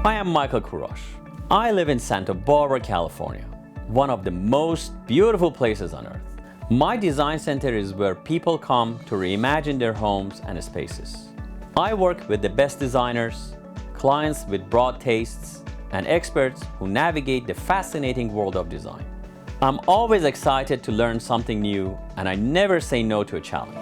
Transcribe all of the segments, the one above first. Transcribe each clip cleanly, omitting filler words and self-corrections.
I am Michael Kurosh. I live in Santa Barbara, California, one of the most beautiful places on earth. My design center is where people come to reimagine their homes and spaces. I work with the best designers, clients with broad tastes, and experts who navigate the fascinating world of design. I'm always excited to learn something new, and I never say no to a challenge.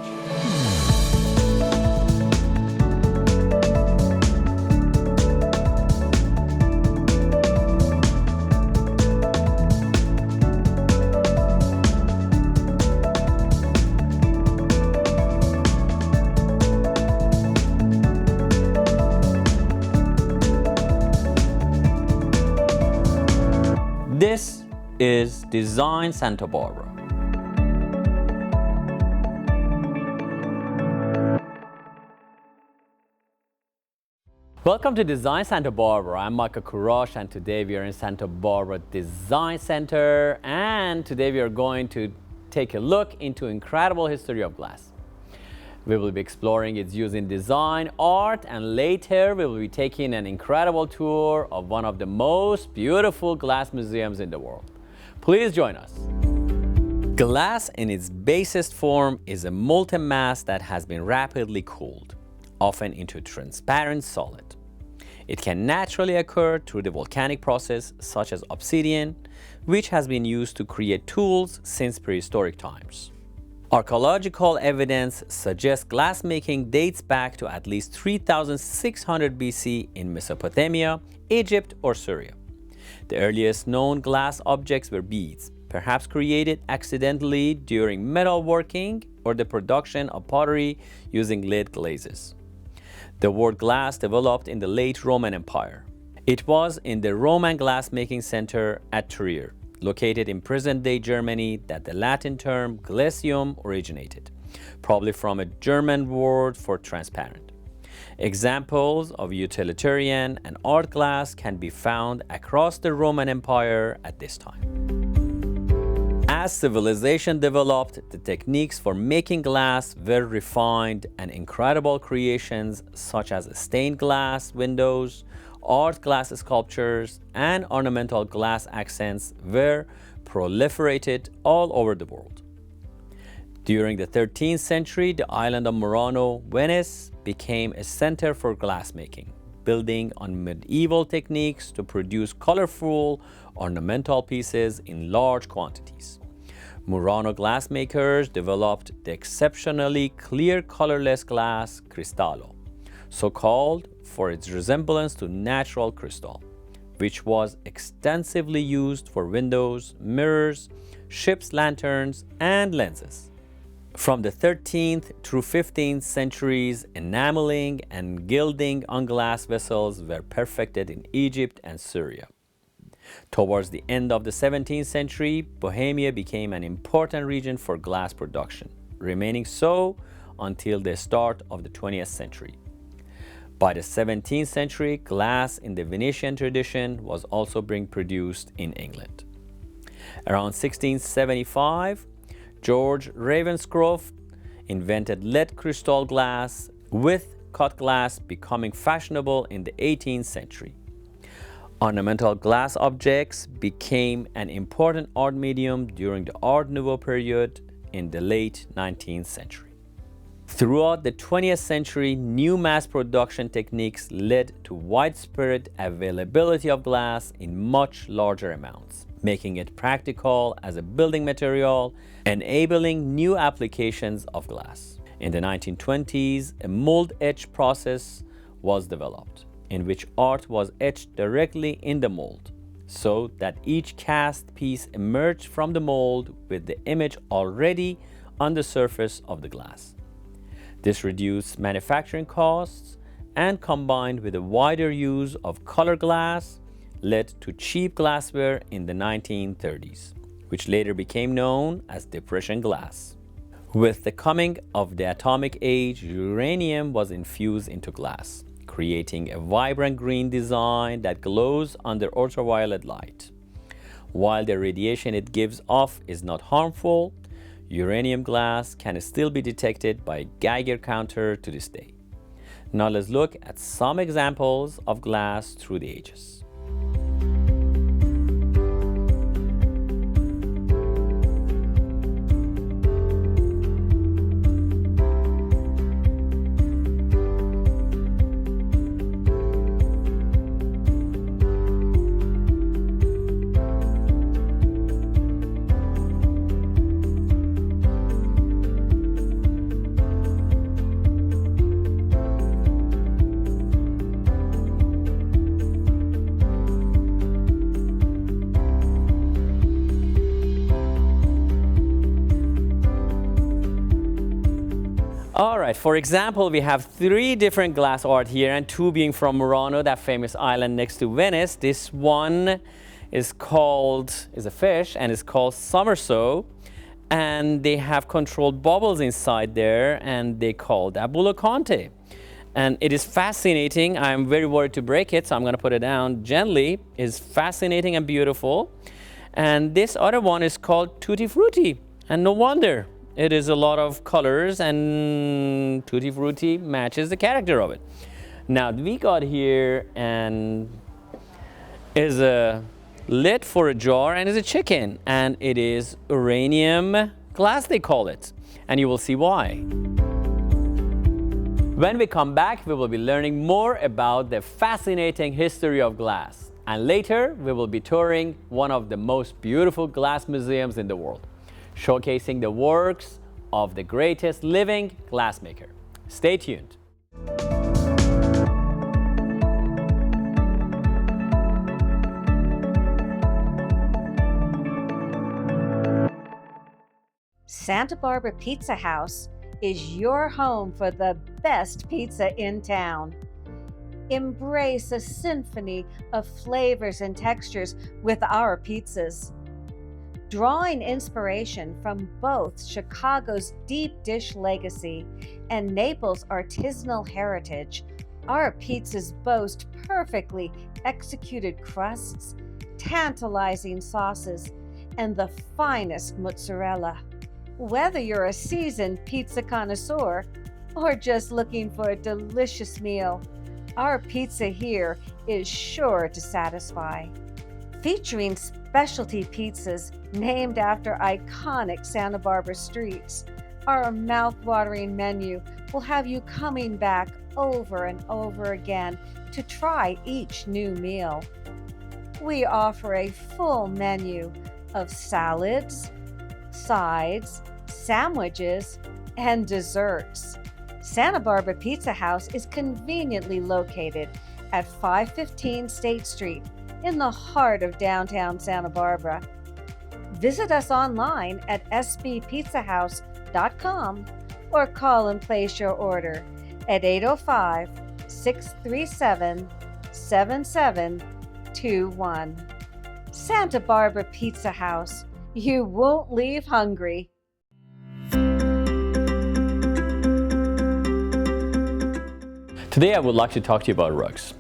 This is Design Santa Barbara. Welcome to Design Santa Barbara. I'm Michael Kurosh, and today we are in Santa Barbara Design Center, and today we are going to take a look into incredible history of glass. We will be exploring its use in design, art, and later we will be taking an incredible tour of one of the most beautiful glass museums in the world. Please join us. Glass in its basest form is a molten mass that has been rapidly cooled, often into transparent solid. It can naturally occur through the volcanic process such as obsidian, which has been used to create tools since prehistoric times. Archaeological evidence suggests glassmaking dates back to at least 3600 BC in Mesopotamia, Egypt, or Syria. The earliest known glass objects were beads, perhaps created accidentally during metalworking or the production of pottery using lead glazes. The word glass developed in the late Roman Empire. It was in the Roman glassmaking center at Trier, located in present-day Germany, that the Latin term glacium originated, probably from a German word for transparent. Examples of utilitarian and art glass can be found across the Roman Empire at this time. As civilization developed, the techniques for making glass were refined, and incredible creations such as stained glass windows, art glass sculptures, and ornamental glass accents were proliferated all over the world. During the 13th century, the island of Murano, Venice, became a center for glassmaking, building on medieval techniques to produce colorful, ornamental pieces in large quantities. Murano glassmakers developed the exceptionally clear colorless glass cristallo, so called for its resemblance to natural crystal, which was extensively used for windows, mirrors, ships' lanterns, and lenses. From the 13th through 15th centuries, enameling and gilding on glass vessels were perfected in Egypt and Syria. Towards the end of the 17th century, Bohemia became an important region for glass production, remaining so until the start of the 20th century. By the 17th century, glass in the Venetian tradition was also being produced in England. Around 1675, George Ravenscroft invented lead crystal glass, with cut glass becoming fashionable in the 18th century. Ornamental glass objects became an important art medium during the Art Nouveau period in the late 19th century. Throughout the 20th century, new mass production techniques led to widespread availability of glass in much larger amounts, making it practical as a building material, enabling new applications of glass. In the 1920s, a mold etch process was developed, in which art was etched directly in the mold, so that each cast piece emerged from the mold with the image already on the surface of the glass. This reduced manufacturing costs, and combined with a wider use of color glass, led to cheap glassware in the 1930s, which later became known as depression glass. With the coming of the atomic age, uranium was infused into glass, creating a vibrant green design that glows under ultraviolet light. While the radiation it gives off is not harmful, uranium glass can still be detected by a Geiger counter to this day. Now let's look at some examples of glass through the ages. All right, for example, we have 3 different glass art here, and 2 being from Murano, that famous island next to Venice. This one is a fish, and it's called Somersault, and they have controlled bubbles inside there, and they call that Bulocante. And it is fascinating. I'm very worried to break it, so I'm gonna put it down gently. It's fascinating and beautiful. And this other one is called Tutti Frutti, and no wonder. It is a lot of colors, and Tutti Frutti matches the character of it. Now we got here and is a lid for a jar, and is a chicken, and it is uranium glass, they call it, and you will see why. When we come back, we will be learning more about the fascinating history of glass, and later we will be touring one of the most beautiful glass museums in the world, showcasing the works of the greatest living glassmaker. Stay tuned. Santa Barbara Pizza House is your home for the best pizza in town. Embrace a symphony of flavors and textures with our pizzas. Drawing inspiration from both Chicago's deep dish legacy and Naples' artisanal heritage, our pizzas boast perfectly executed crusts, tantalizing sauces, and the finest mozzarella. Whether you're a seasoned pizza connoisseur or just looking for a delicious meal, our pizza here is sure to satisfy. Featuring specialty pizzas named after iconic Santa Barbara streets, our mouth-watering menu will have you coming back over and over again to try each new meal. We offer a full menu of salads, sides, sandwiches, and desserts. Santa Barbara Pizza House is conveniently located at 515 State Street in the heart of downtown Santa Barbara. Visit us online at sbpizzahouse.com or call and place your order at 805-637-7721. Santa Barbara Pizza House. You won't leave hungry. Today I would like to talk to you about rugs.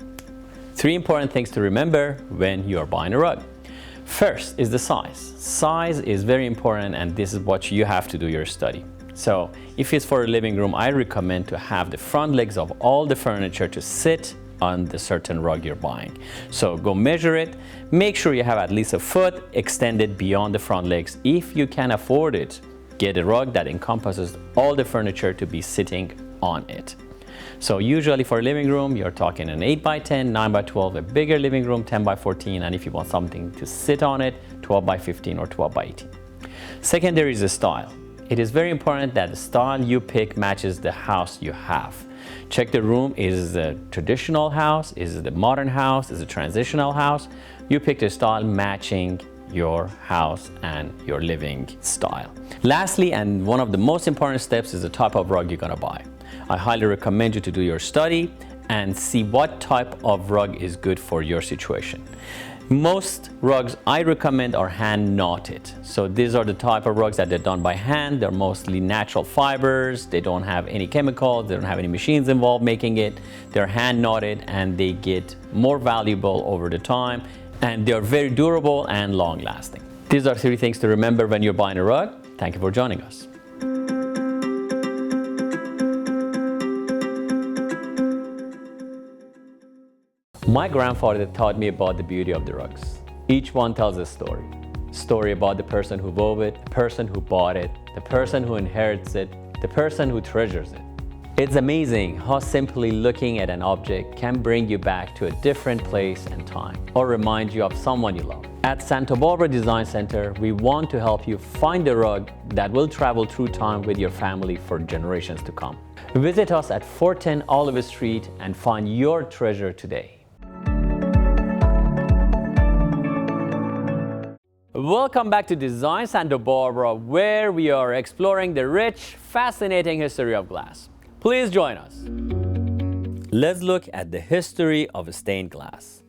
3 important things to remember when you are buying a rug. First is the size. Size is very important, and this is what you have to do your study. So if it's for a living room, I recommend to have the front legs of all the furniture to sit on the certain rug you're buying. So go measure it. Make sure you have at least a foot extended beyond the front legs. If you can afford it, get a rug that encompasses all the furniture to be sitting on it. So usually for a living room, you're talking an 8x10, 9x12, a bigger living room, 10x14, and if you want something to sit on it, 12x15 or 12x18. Second, there is a style. It is very important that the style you pick matches the house you have. Check the room. Is it a traditional house? Is it a modern house? Is it a transitional house? You pick the style matching your house and your living style. Lastly, and one of the most important steps, is the type of rug you're gonna buy. I highly recommend you to do your study and see what type of rug is good for your situation. Most rugs I recommend are hand knotted. So these are the type of rugs that they're done by hand. They're mostly natural fibers. They don't have any chemicals. They don't have any machines involved making it. They're hand knotted, and they get more valuable over the time, and they're very durable and long lasting. These are 3 things to remember when you're buying a rug. Thank you for joining us. My grandfather taught me about the beauty of the rugs. Each one tells a story. Story about the person who wove it, the person who bought it, the person who inherits it, the person who treasures it. It's amazing how simply looking at an object can bring you back to a different place and time, or remind you of someone you love. At Santa Barbara Design Center, we want to help you find the rug that will travel through time with your family for generations to come. Visit us at 410 Olive Street and find your treasure today. Welcome back to Design Santa Barbara, where we are exploring the rich, fascinating history of glass. Please join us. Let's look at the history of stained glass.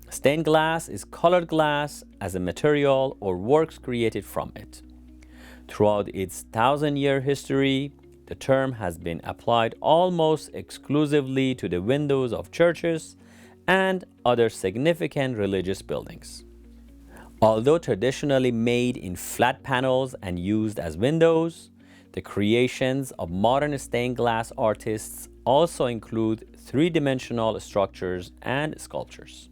Stained glass is colored glass as a material or works created from it. Throughout its 1,000-year history, the term has been applied almost exclusively to the windows of churches and other significant religious buildings. Although traditionally made in flat panels and used as windows, the creations of modern stained glass artists also include three-dimensional structures and sculptures.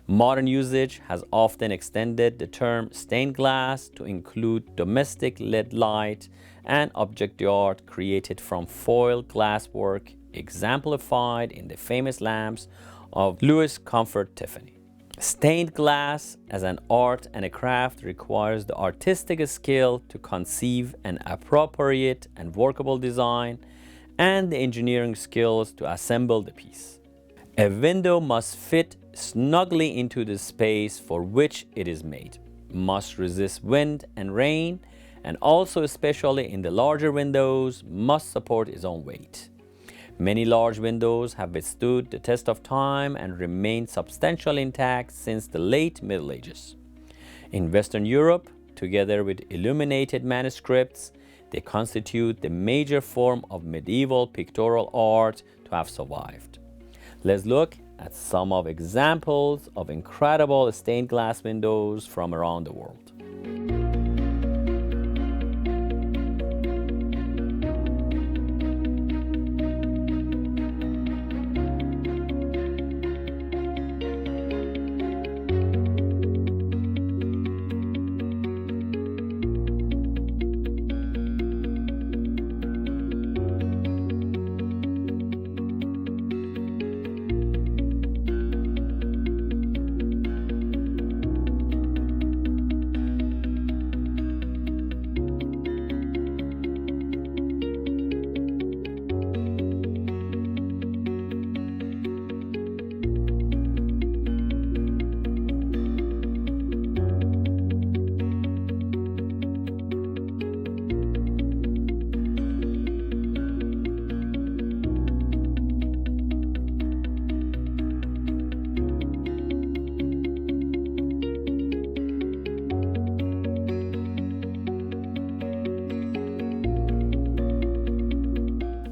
Modern usage has often extended the term stained glass to include domestic LED light and object art created from foil glasswork, exemplified in the famous lamps of Louis Comfort Tiffany. Stained glass as an art and a craft requires the artistic skill to conceive an appropriate and workable design and the engineering skills to assemble the piece. A window must fit snugly into the space for which it is made, must resist wind and rain, and also, especially in the larger windows, must support its own weight. Many large windows have withstood the test of time and remained substantially intact since the late Middle Ages. In Western Europe, together with illuminated manuscripts, they constitute the major form of medieval pictorial art to have survived. Let's look at some of examples of incredible stained glass windows from around the world.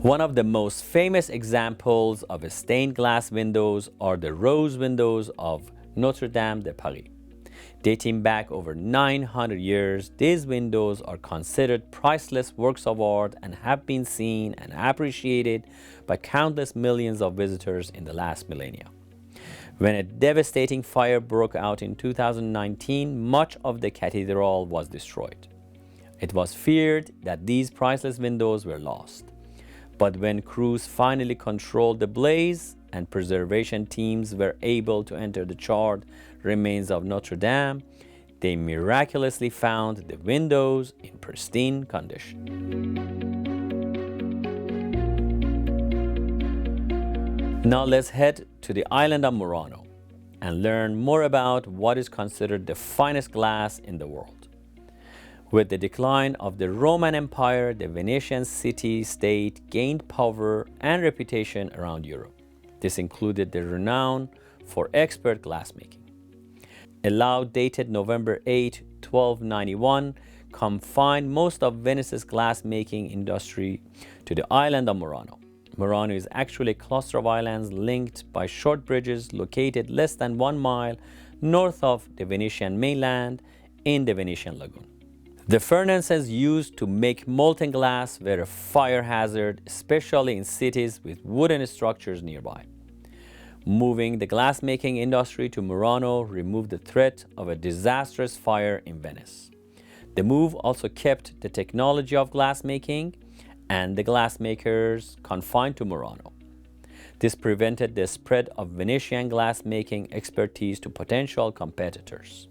One of the most famous examples of stained glass windows are the rose windows of Notre Dame de Paris. Dating back over 900 years, these windows are considered priceless works of art and have been seen and appreciated by countless millions of visitors in the last millennia. When a devastating fire broke out in 2019, much of the cathedral was destroyed. It was feared that these priceless windows were lost. But when crews finally controlled the blaze and preservation teams were able to enter the charred remains of Notre Dame, they miraculously found the windows in pristine condition. Now let's head to the island of Murano and learn more about what is considered the finest glass in the world. With the decline of the Roman Empire, the Venetian city-state gained power and reputation around Europe. This included the renown for expert glassmaking. A law dated November 8, 1291, confined most of Venice's glassmaking industry to the island of Murano. Murano is actually a cluster of islands linked by short bridges located less than 1 mile north of the Venetian mainland in the Venetian lagoon. The furnaces used to make molten glass were a fire hazard, especially in cities with wooden structures nearby. Moving the glassmaking industry to Murano removed the threat of a disastrous fire in Venice. The move also kept the technology of glassmaking and the glassmakers confined to Murano. This prevented the spread of Venetian glassmaking expertise to potential competitors.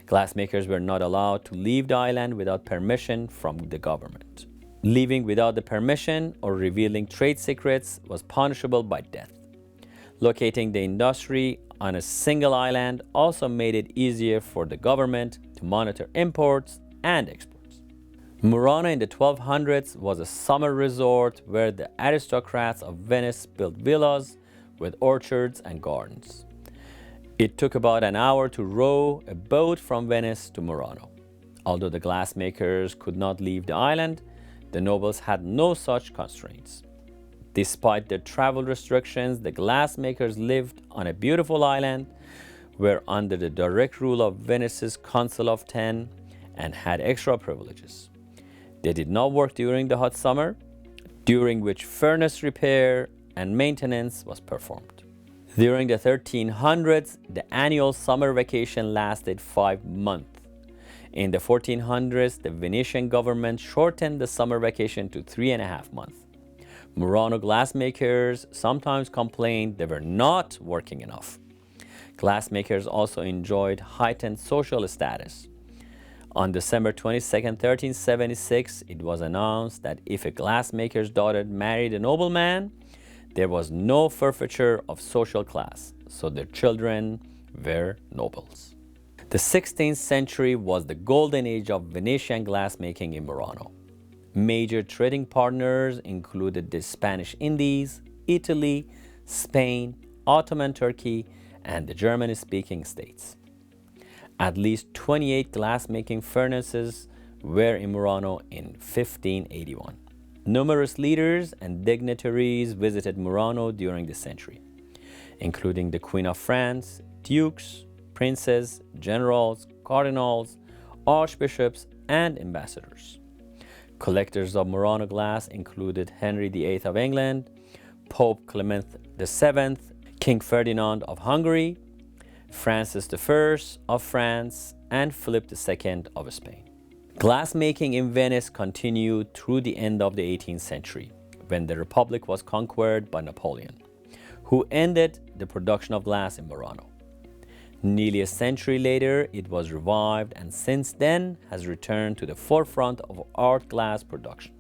Glassmakers were not allowed to leave the island without permission from the government. Leaving without the permission or revealing trade secrets was punishable by death. Locating the industry on a single island also made it easier for the government to monitor imports and exports. Murano in the 1200s was a summer resort where the aristocrats of Venice built villas with orchards and gardens. It took about an hour to row a boat from Venice to Murano. Although the glassmakers could not leave the island, the nobles had no such constraints. Despite their travel restrictions, the glassmakers lived on a beautiful island, were under the direct rule of Venice's Council of Ten, and had extra privileges. They did not work during the hot summer, during which furnace repair and maintenance was performed. During the 1300s, the annual summer vacation lasted 5 months. In the 1400s, the Venetian government shortened the summer vacation to 3.5 months. Murano glassmakers sometimes complained they were not working enough. Glassmakers also enjoyed heightened social status. On December 22, 1376, it was announced that if a glassmaker's daughter married a nobleman, there was no forfeiture of social class, so their children were nobles. The 16th century was the golden age of Venetian glassmaking in Murano. Major trading partners included the Spanish Indies, Italy, Spain, Ottoman Turkey, and the German-speaking states. At least 28 glassmaking furnaces were in Murano in 1581. Numerous leaders and dignitaries visited Murano during the century, including the Queen of France, dukes, princes, generals, cardinals, archbishops, and ambassadors. Collectors of Murano glass included Henry VIII of England, Pope Clement VII, King Ferdinand of Hungary, Francis I of France, and Philip II of Spain. Glassmaking in Venice continued through the end of the 18th century, when the Republic was conquered by Napoleon, who ended the production of glass in Murano. Nearly a century later, it was revived and since then has returned to the forefront of art glass production.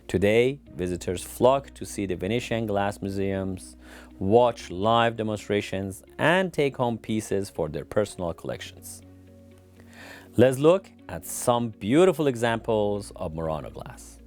Today, visitors flock to see the Venetian glass museums, watch live demonstrations, and take home pieces for their personal collections. Let's look at some beautiful examples of Murano glass.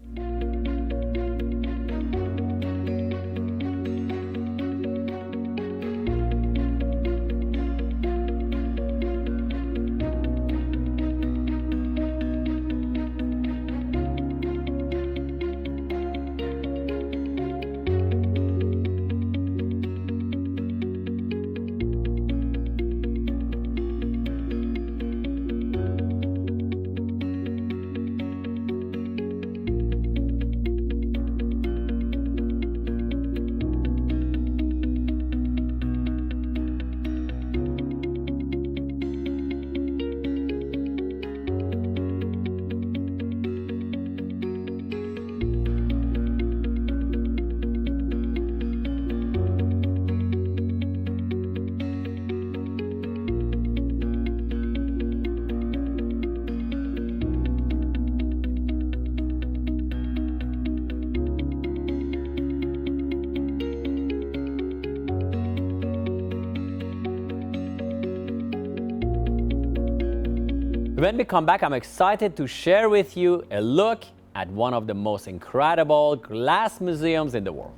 When we come back, I'm excited to share with you a look at one of the most incredible glass museums in the world.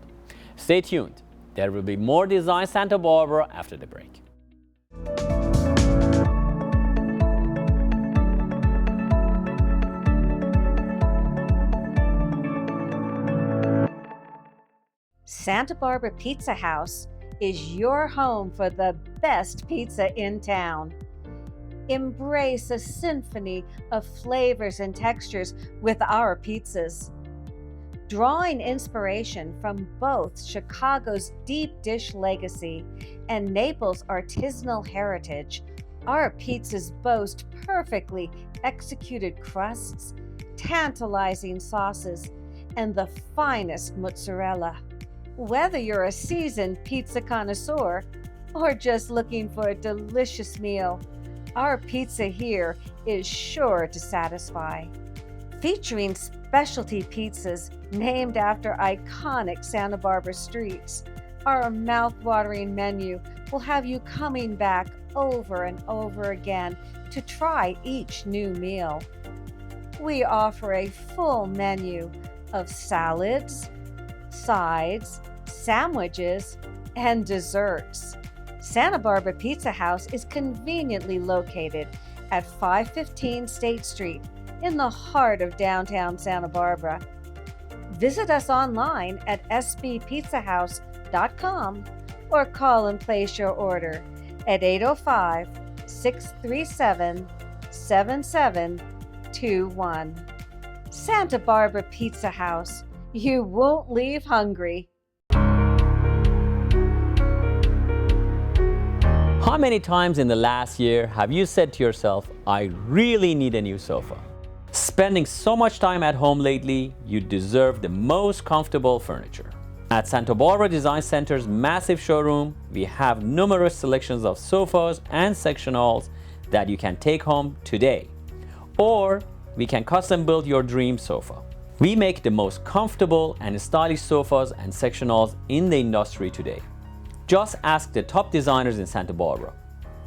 Stay tuned. There will be more Design Santa Barbara after the break. Santa Barbara Pizza House is your home for the best pizza in town. Embrace a symphony of flavors and textures with our pizzas. Drawing inspiration from both Chicago's deep dish legacy and Naples' artisanal heritage, our pizzas boast perfectly executed crusts, tantalizing sauces, and the finest mozzarella. Whether you're a seasoned pizza connoisseur or just looking for a delicious meal, our pizza here is sure to satisfy. Featuring specialty pizzas named after iconic Santa Barbara streets, our mouth-watering menu will have you coming back over and over again to try each new meal. We offer a full menu of salads, sides, sandwiches, and desserts. Santa Barbara Pizza House is conveniently located at 515 State Street in the heart of downtown Santa Barbara. Visit us online at sbpizzahouse.com or call and place your order at 805-637-7721. Santa Barbara Pizza House. You won't leave hungry. How many times in the last year have you said to yourself, I really need a new sofa? Spending so much time at home lately, you deserve the most comfortable furniture. At Santa Barbara Design Center's massive showroom, we have numerous selections of sofas and sectionals that you can take home today. Or we can custom build your dream sofa. We make the most comfortable and stylish sofas and sectionals in the industry today. Just ask the top designers in Santa Barbara.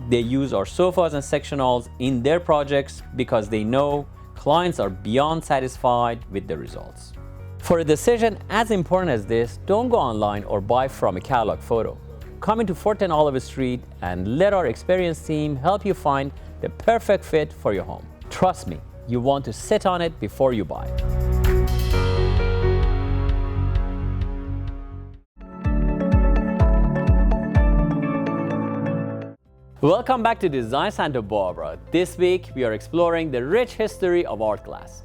They use our sofas and sectionals in their projects because they know clients are beyond satisfied with the results. For a decision as important as this, don't go online or buy from a catalog photo. Come into 410 Olive Street and let our experienced team help you find the perfect fit for your home. Trust me, you want to sit on it before you buy. Welcome back to Design Santa Barbara. This week, we are exploring the rich history of art glass.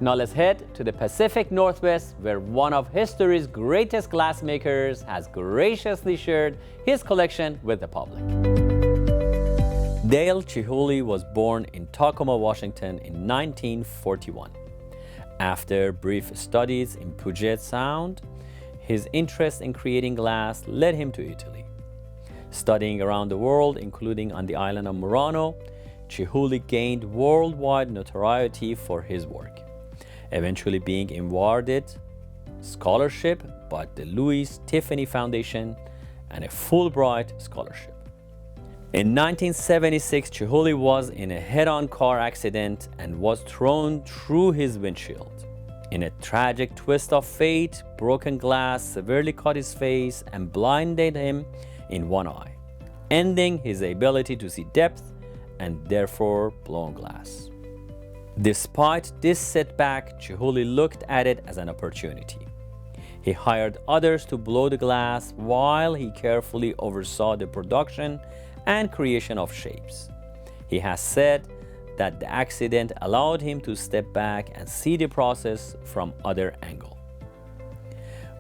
Now let's head to the Pacific Northwest, where one of history's greatest glassmakers has graciously shared his collection with the public. Dale Chihuly was born in Tacoma, Washington in 1941. After brief studies in Puget Sound, his interest in creating glass led him to Italy. Studying around the world, including on the island of Murano, Chihuly gained worldwide notoriety for his work, eventually being awarded scholarship by the Louis Tiffany Foundation and a Fulbright scholarship. In 1976, Chihuly was in a head-on car accident and was thrown through his windshield. In a tragic twist of fate, broken glass severely cut his face and blinded him in one eye, ending his ability to see depth and therefore blown glass. Despite this setback, Chihuly looked at it as an opportunity. He hired others to blow the glass while he carefully oversaw the production and creation of shapes. He has said that the accident allowed him to step back and see the process from other angles.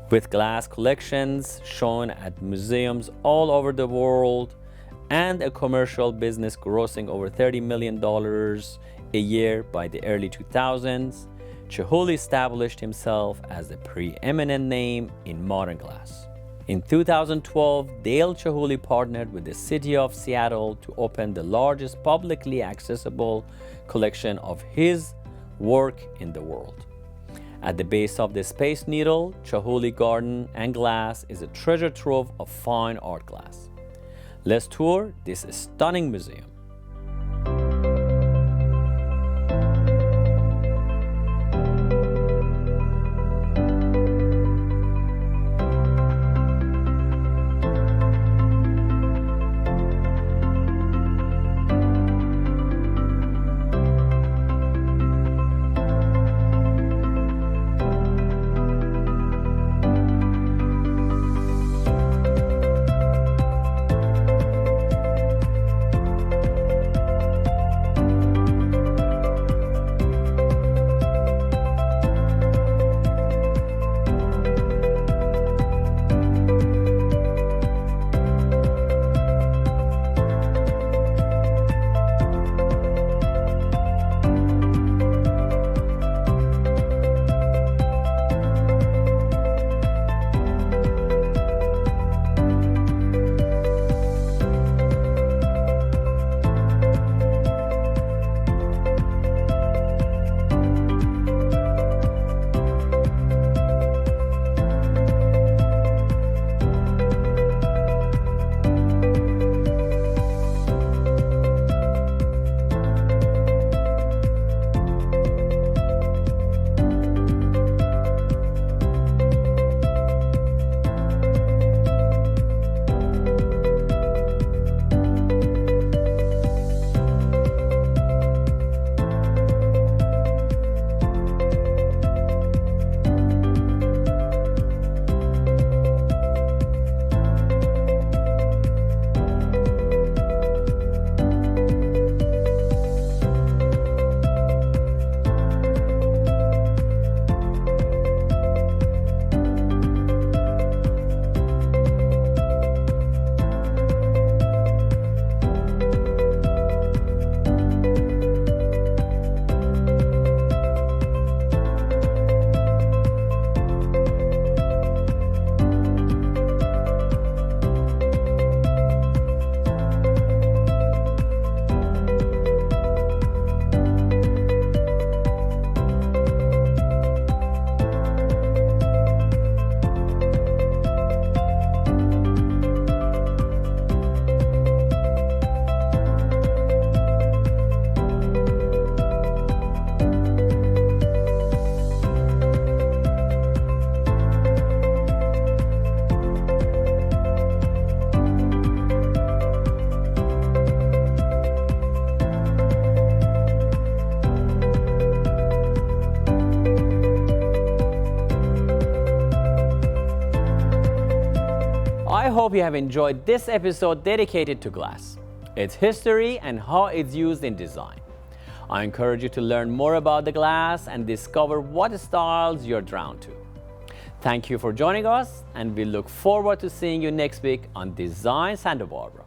With glass collections shown at museums all over the world and a commercial business grossing over $30 million a year by the early 2000s, Chihuly established himself as the preeminent name in modern glass. In 2012, Dale Chihuly partnered with the city of Seattle to open the largest publicly accessible collection of his work in the world. At the base of the Space Needle, Chihuly Garden and Glass is a treasure trove of fine art glass. Let's tour this stunning museum. I hope you have enjoyed this episode dedicated to glass, its history, and how it's used in design. I encourage you to learn more about the glass and discover what styles you're drawn to. Thank you for joining us, and we look forward to seeing you next week on Design Santa Barbara.